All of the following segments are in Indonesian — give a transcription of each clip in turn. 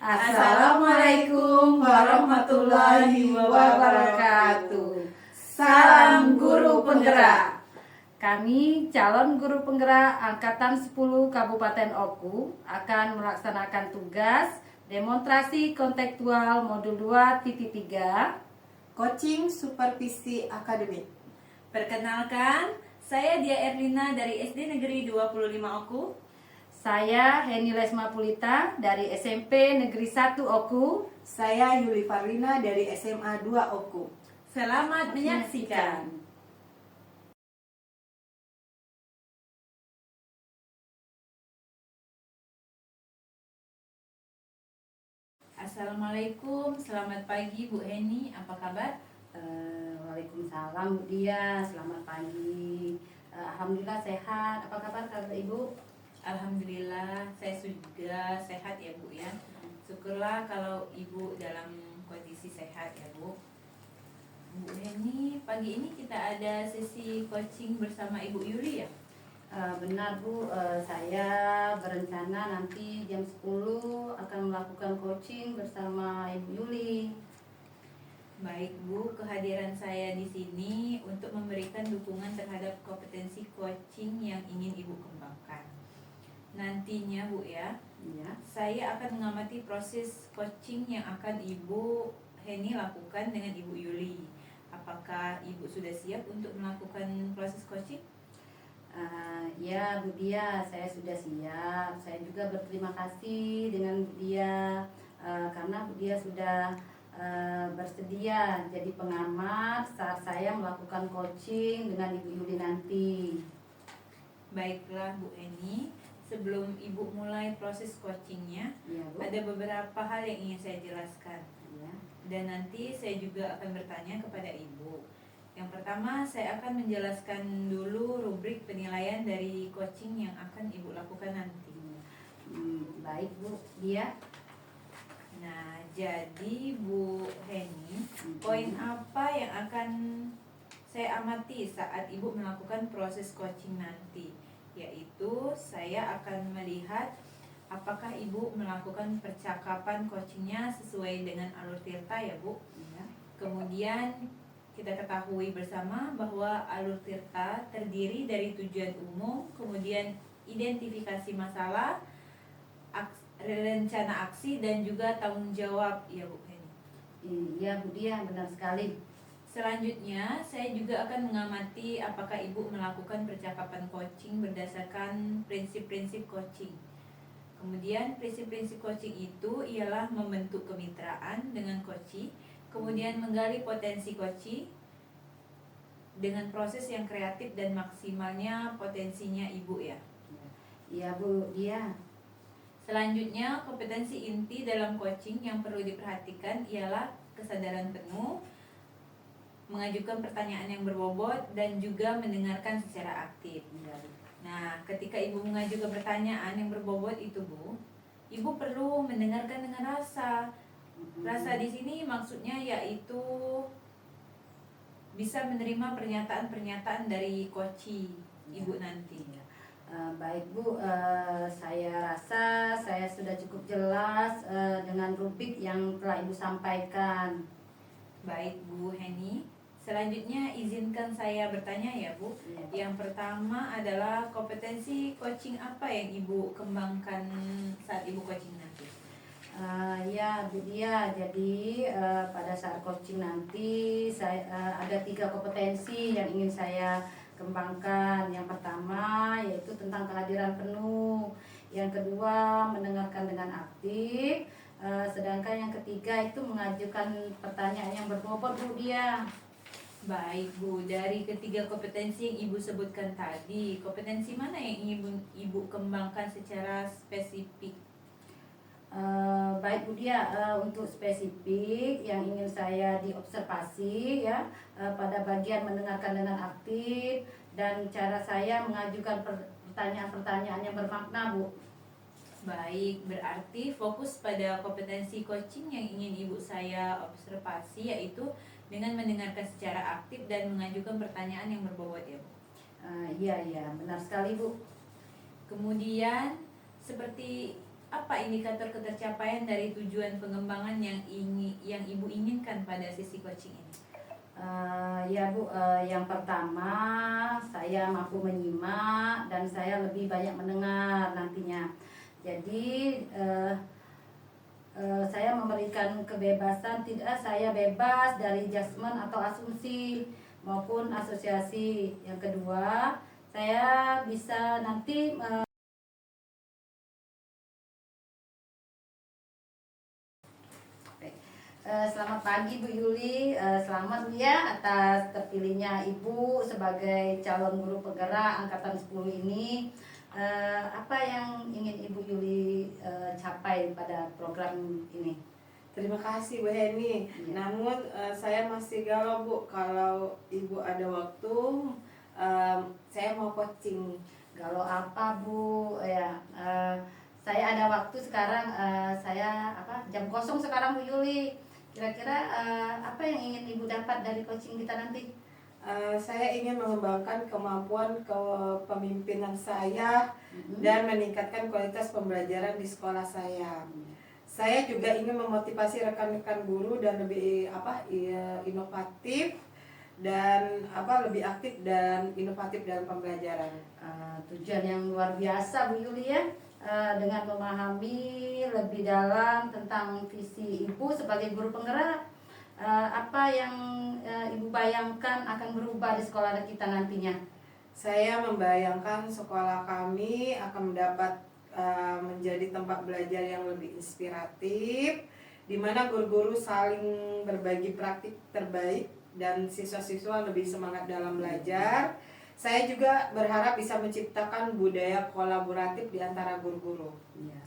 Assalamualaikum warahmatullahi wabarakatuh. Salam guru penggerak. Kami calon guru penggerak Angkatan 10 Kabupaten Oku akan melaksanakan tugas demonstrasi kontekstual modul 2.3 Coaching Supervisi Akademik. Perkenalkan, saya Dia Erlina dari SD Negeri 25 Oku. Saya Heni Lesma Pulita dari SMP Negeri 1 Oku. Saya Yuli Farlina dari SMA 2 Oku. Selamat menyaksikan. Assalamualaikum, selamat pagi Bu Heni, apa kabar? Waalaikumsalam Bu Dia, selamat pagi. Alhamdulillah sehat. Apa kabar Ibu? Alhamdulillah, saya sudah sehat ya Bu ya. Syukurlah kalau Ibu dalam kondisi sehat ya Bu. Bu Heni, pagi ini kita ada sesi coaching bersama Ibu Yuli ya? Benar Bu, saya berencana nanti jam 10 akan melakukan coaching bersama Ibu Yuli. Baik Bu, kehadiran saya di sini untuk memberikan dukungan terhadap kompetensi coaching yang ingin Ibu kembangkan. Nantinya Bu ya, saya akan mengamati proses coaching yang akan Ibu Heni lakukan dengan Ibu Yuli. Apakah Ibu sudah siap untuk melakukan proses coaching? Ya Bu Dia, saya sudah siap. Saya juga berterima kasih dengan Bu Dia karena Bu Dia sudah bersedia jadi pengamat saat saya melakukan coaching dengan Ibu Yuli nanti. Baiklah Bu Heni, sebelum Ibu mulai proses coachingnya, Ya, Bu. ada beberapa hal yang ingin saya jelaskan. Ya. Dan nanti saya juga akan bertanya kepada Ibu. Yang pertama, saya akan menjelaskan dulu rubrik penilaian dari coaching yang akan Ibu lakukan nanti. Baik Bu Dia. Nah, jadi Bu Heni, poin apa yang akan saya amati saat Ibu melakukan proses coaching nanti? Yaitu saya akan melihat apakah Ibu melakukan percakapan coachingnya sesuai dengan alur tirta ya Bu. Ya. Kemudian kita ketahui bersama bahwa alur tirta terdiri dari tujuan umum, kemudian identifikasi masalah, rencana aksi, dan juga tanggung jawab ya Bu Heni. Iya Bu Dia, benar sekali. Selanjutnya, saya juga akan mengamati apakah Ibu melakukan percakapan coaching berdasarkan prinsip-prinsip coaching. Kemudian prinsip-prinsip coaching itu ialah membentuk kemitraan dengan coachee, kemudian menggali potensi coachee dengan proses yang kreatif dan maksimalnya potensinya Ibu ya. Iya Bu Dia. Selanjutnya, kompetensi inti dalam coaching yang perlu diperhatikan ialah kesadaran penuh, mengajukan pertanyaan yang berbobot, dan juga mendengarkan secara aktif. Nah, ketika Ibu mengajukan pertanyaan yang berbobot itu Bu, Ibu perlu mendengarkan dengan rasa. Rasa di sini maksudnya yaitu bisa menerima pernyataan-pernyataan dari coachee Ibu nanti. Baik Bu, saya rasa saya sudah cukup jelas dengan rubrik yang telah Ibu sampaikan. Baik Bu Heni, selanjutnya izinkan saya bertanya ya Bu. Ya. Yang pertama adalah kompetensi coaching apa yang Ibu kembangkan saat Ibu coaching nanti? Ya Bu Dia, jadi pada saat coaching nanti saya ada 3 kompetensi yang ingin saya kembangkan. Yang pertama yaitu tentang kehadiran penuh. Yang kedua mendengarkan dengan aktif. Sedangkan yang ketiga itu mengajukan pertanyaan yang berbobot Bu Dia. Baik Bu, dari ketiga kompetensi yang Ibu sebutkan tadi, kompetensi mana yang ingin Ibu kembangkan secara spesifik? Baik Bu Dia, untuk spesifik yang ingin saya diobservasi ya pada bagian mendengarkan dengan aktif dan cara saya mengajukan pertanyaan-pertanyaan yang bermakna Bu. Baik, berarti fokus pada kompetensi coaching yang ingin Ibu saya observasi yaitu dengan mendengarkan secara aktif dan mengajukan pertanyaan yang berbobot ya Bu. Iya, benar sekali Bu. Kemudian seperti apa indikator ketercapaian dari tujuan pengembangan yang Ibu inginkan pada sesi coaching ini? Ya Bu, yang pertama saya mampu menyimak dan saya lebih banyak mendengar nantinya. Jadi saya memberikan kebebasan, tidak saya bebas dari judgement atau asumsi maupun asosiasi. Yang kedua, saya bisa nanti selamat pagi Bu Yuli, selamat Bu ya atas terpilihnya Ibu sebagai calon guru penggerak angkatan 10 ini. Apa yang ingin Ibu Yuli capai pada program ini? Terima kasih Bu Heni. Iya. Namun saya masih galau Bu, kalau Ibu ada waktu saya mau coaching. Kalau apa Bu? Ya, saya ada waktu sekarang. Saya jam kosong sekarang Bu Yuli. Kira-kira apa yang ingin Ibu dapat dari coaching kita nanti? Saya ingin mengembangkan kemampuan kepemimpinan saya dan meningkatkan kualitas pembelajaran di sekolah saya. Saya juga ingin memotivasi rekan-rekan guru dan lebih inovatif dan lebih aktif dan inovatif dalam pembelajaran. Tujuan yang luar biasa Bu Yuli ya, dengan memahami lebih dalam tentang visi Ibu sebagai guru penggerak. Apa yang Ibu bayangkan akan berubah di sekolah kita nantinya? Saya membayangkan sekolah kami akan mendapat menjadi tempat belajar yang lebih inspiratif, di mana guru-guru saling berbagi praktik terbaik dan siswa-siswa lebih semangat dalam belajar. Saya juga berharap bisa menciptakan budaya kolaboratif di antara guru-guru. Ya.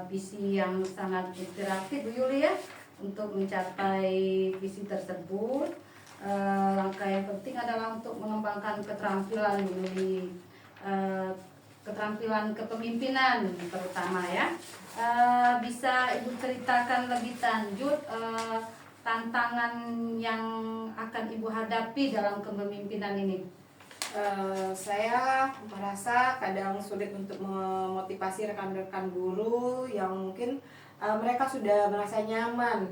Visi yang sangat inspiratif Bu Yuli ya. Untuk mencapai visi tersebut, langkah yang penting adalah untuk mengembangkan keterampilan Bu Yuli, keterampilan kepemimpinan terutama ya. Bisa Ibu ceritakan lebih lanjut tantangan yang akan Ibu hadapi dalam kepemimpinan ini? Saya merasa kadang sulit untuk memotivasi rekan-rekan guru yang mungkin mereka sudah merasa nyaman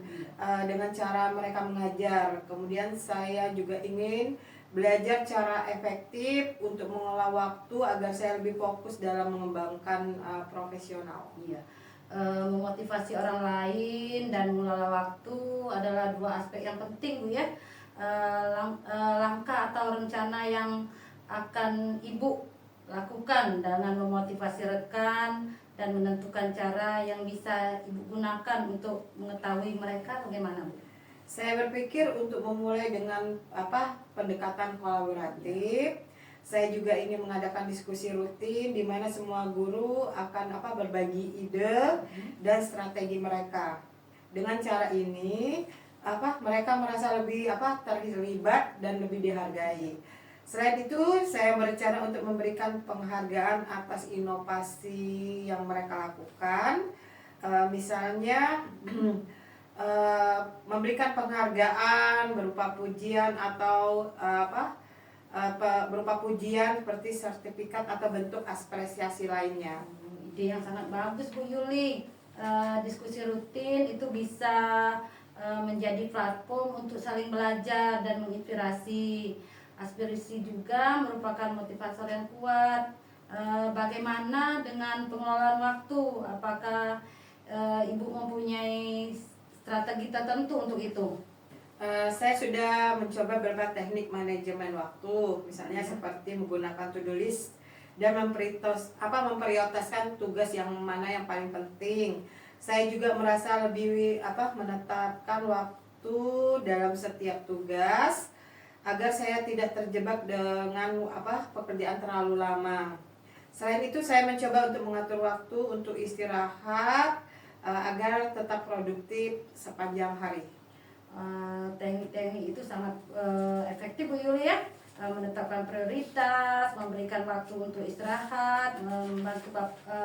dengan cara mereka mengajar. Kemudian saya juga ingin belajar cara efektif untuk mengelola waktu agar saya lebih fokus dalam mengembangkan profesional. Iya. Memotivasi orang lain dan mengelola waktu adalah dua aspek yang penting Bu ya. Langkah atau rencana yang akan Ibu lakukan dengan memotivasi rekan dan menentukan cara yang bisa Ibu gunakan untuk mengetahui mereka bagaimana Bu? Saya berpikir untuk memulai dengan pendekatan kolaboratif. Saya juga ingin mengadakan diskusi rutin di mana semua guru akan berbagi ide dan strategi mereka. Dengan cara ini mereka merasa lebih terlibat dan lebih dihargai. Selain itu, saya berencana untuk memberikan penghargaan atas inovasi yang mereka lakukan. Misalnya memberikan penghargaan berupa pujian atau berupa pujian seperti sertifikat atau bentuk apresiasi lainnya. Ide yang sangat bagus Bu Yuli. Diskusi rutin itu bisa menjadi platform untuk saling belajar dan menginspirasi. Aspirasi juga merupakan motivator yang kuat. Bagaimana dengan pengelolaan waktu? Apakah Ibu mempunyai strategi tertentu untuk itu? Saya sudah mencoba beberapa teknik manajemen waktu, misalnya seperti menggunakan to-do list dan memprioritaskan tugas yang mana yang paling penting. Saya juga merasa lebih menetapkan waktu dalam setiap tugas agar saya tidak terjebak dengan pekerjaan terlalu lama. Selain itu, saya mencoba untuk mengatur waktu untuk istirahat agar tetap produktif sepanjang hari. Teknik-teknik itu sangat efektif Bu Yuli ya. Menetapkan prioritas, memberikan waktu untuk istirahat, membantu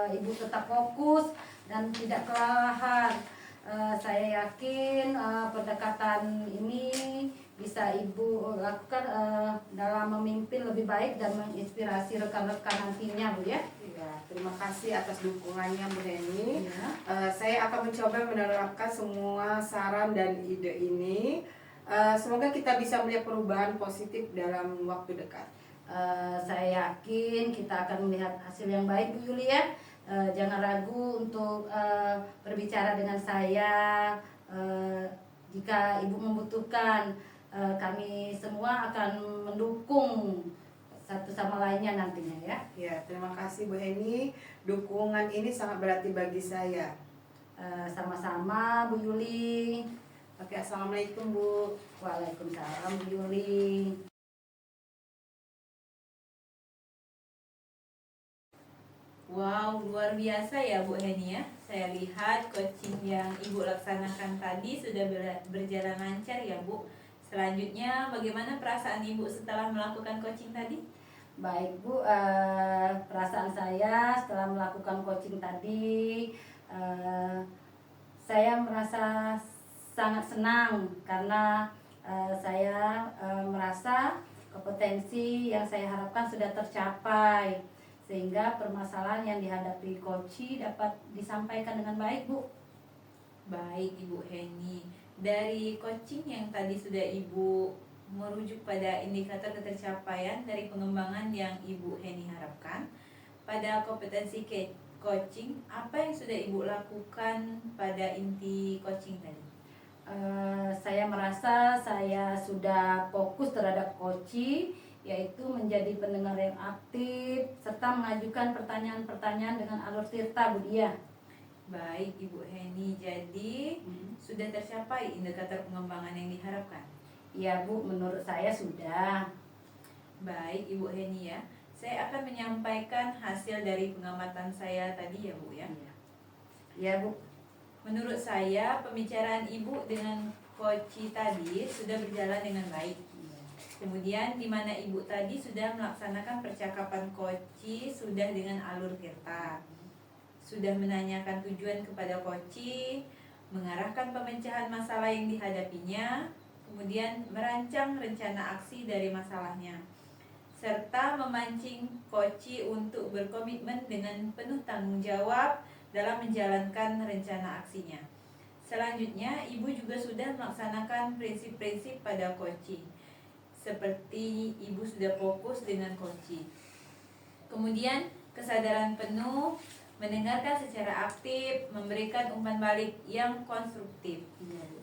Ibu tetap fokus dan tidak kelelahan. Saya yakin pendekatan ini bisa Ibu lakukan dalam memimpin lebih baik dan menginspirasi rekan-rekan nantinya, Bu ya? Ya, terima kasih atas dukungannya Bu Heni. Ya. Saya akan mencoba menerapkan semua saran dan ide ini. Semoga kita bisa melihat perubahan positif dalam waktu dekat. Saya yakin kita akan melihat hasil yang baik, Bu Yuli ya. Jangan ragu untuk berbicara dengan saya jika Ibu membutuhkan. Kami semua akan mendukung satu sama lainnya nantinya ya. Ya, terima kasih Bu Heni. Dukungan ini sangat berarti bagi saya. Sama-sama Bu Yuli. Oke, assalamualaikum Bu. Waalaikumsalam Bu Yuli. Wow, luar biasa ya Bu Heni ya. Saya lihat coaching yang Ibu laksanakan tadi sudah berjalan lancar ya Bu. Selanjutnya bagaimana perasaan Ibu setelah melakukan coaching tadi? Baik Bu, perasaan saya setelah melakukan coaching tadi, saya merasa sangat senang karena saya merasa kompetensi yang saya harapkan sudah tercapai, sehingga permasalahan yang dihadapi coach dapat disampaikan dengan baik Bu. Baik Ibu Heni, dari coaching yang tadi sudah Ibu merujuk pada indikator ketercapaian dari pengembangan yang Ibu Heni harapkan, pada kompetensi coaching, apa yang sudah Ibu lakukan pada inti coaching tadi? Saya merasa saya sudah fokus terhadap coaching, yaitu menjadi pendengar yang aktif serta mengajukan pertanyaan-pertanyaan dengan alur tirta Bu Dia. Baik Ibu Heni, jadi sudah tercapai indikator pengembangan yang diharapkan? Iya Bu, menurut saya sudah. Baik Ibu Heni ya, saya akan menyampaikan hasil dari pengamatan saya tadi ya Bu ya. Iya Bu. Menurut saya pembicaraan Ibu dengan coach tadi sudah berjalan dengan baik. Kemudian di mana Ibu tadi sudah melaksanakan percakapan coach sudah dengan alur tirta. Sudah menanyakan tujuan kepada coach, mengarahkan pemecahan masalah yang dihadapinya, kemudian merancang rencana aksi dari masalahnya, serta memancing coach untuk berkomitmen dengan penuh tanggung jawab dalam menjalankan rencana aksinya. Selanjutnya, Ibu juga sudah melaksanakan prinsip-prinsip pada coach, seperti Ibu sudah fokus dengan coach. Kemudian, kesadaran penuh, mendengarkan secara aktif, memberikan umpan balik yang konstruktif,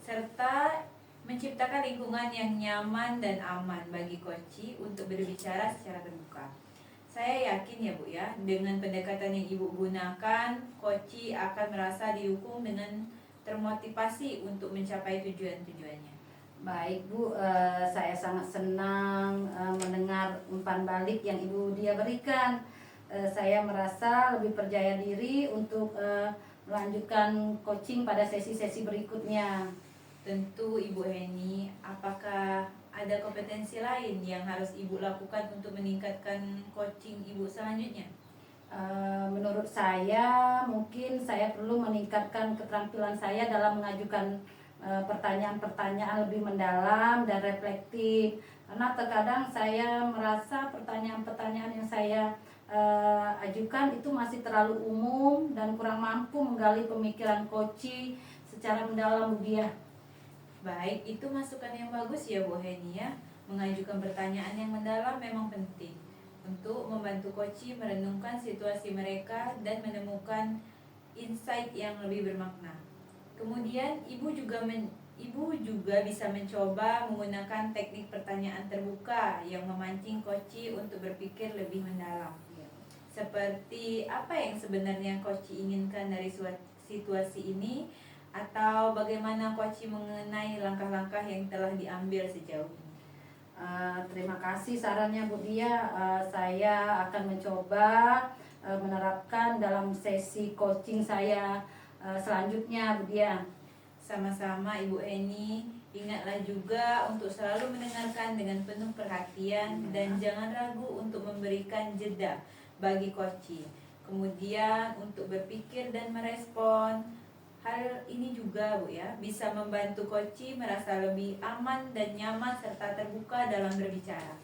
serta menciptakan lingkungan yang nyaman dan aman bagi coach untuk berbicara secara terbuka. Saya yakin ya Bu ya, dengan pendekatan yang Ibu gunakan, coach akan merasa didukung dengan termotivasi untuk mencapai tujuan-tujuannya. Baik Bu, saya sangat senang mendengar umpan balik yang Ibu Dia berikan. Saya merasa lebih percaya diri untuk melanjutkan coaching pada sesi-sesi berikutnya. Tentu Ibu Heni, apakah ada kompetensi lain yang harus Ibu lakukan untuk meningkatkan coaching Ibu selanjutnya? Menurut saya, mungkin saya perlu meningkatkan keterampilan saya dalam mengajukan pertanyaan-pertanyaan lebih mendalam dan reflektif. Karena terkadang saya merasa pertanyaan-pertanyaan yang saya ajukan itu masih terlalu umum dan kurang mampu menggali pemikiran coach secara mendalam Bu Dia. Baik, itu masukan yang bagus ya Bu Heni ya. Mengajukan pertanyaan yang mendalam memang penting untuk membantu coach merenungkan situasi mereka dan menemukan insight yang lebih bermakna. Kemudian Ibu juga bisa mencoba menggunakan teknik pertanyaan terbuka yang memancing coach untuk berpikir lebih mendalam. Seperti apa yang sebenarnya coach inginkan dari situasi ini, atau bagaimana coach mengenai langkah-langkah yang telah diambil sejauh ini. Terima kasih sarannya Bu Dia. Saya akan mencoba menerapkan dalam sesi coaching saya selanjutnya Bu Dia. Sama-sama Ibu Heni, ingatlah juga untuk selalu mendengarkan dengan penuh perhatian dan jangan ragu untuk memberikan jeda bagi coach. Kemudian untuk berpikir dan merespon Hal ini juga Bu ya bisa membantu coach merasa lebih aman dan nyaman serta terbuka dalam berbicara.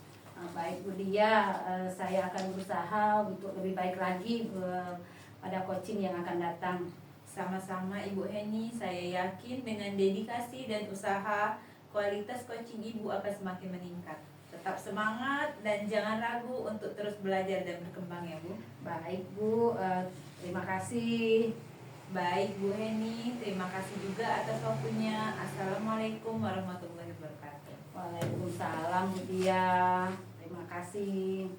Baik Bu Dia, saya akan berusaha untuk lebih baik lagi pada coaching yang akan datang. Sama-sama Ibu Heni, saya yakin dengan dedikasi dan usaha, kualitas coaching Ibu akan semakin meningkat. Tetap semangat dan jangan ragu untuk terus belajar dan berkembang ya Bu. Baik Bu, terima kasih. Baik Bu Heni, terima kasih juga atas waktunya. Assalamualaikum warahmatullahi wabarakatuh. Waalaikumsalam Bu Dia, terima kasih.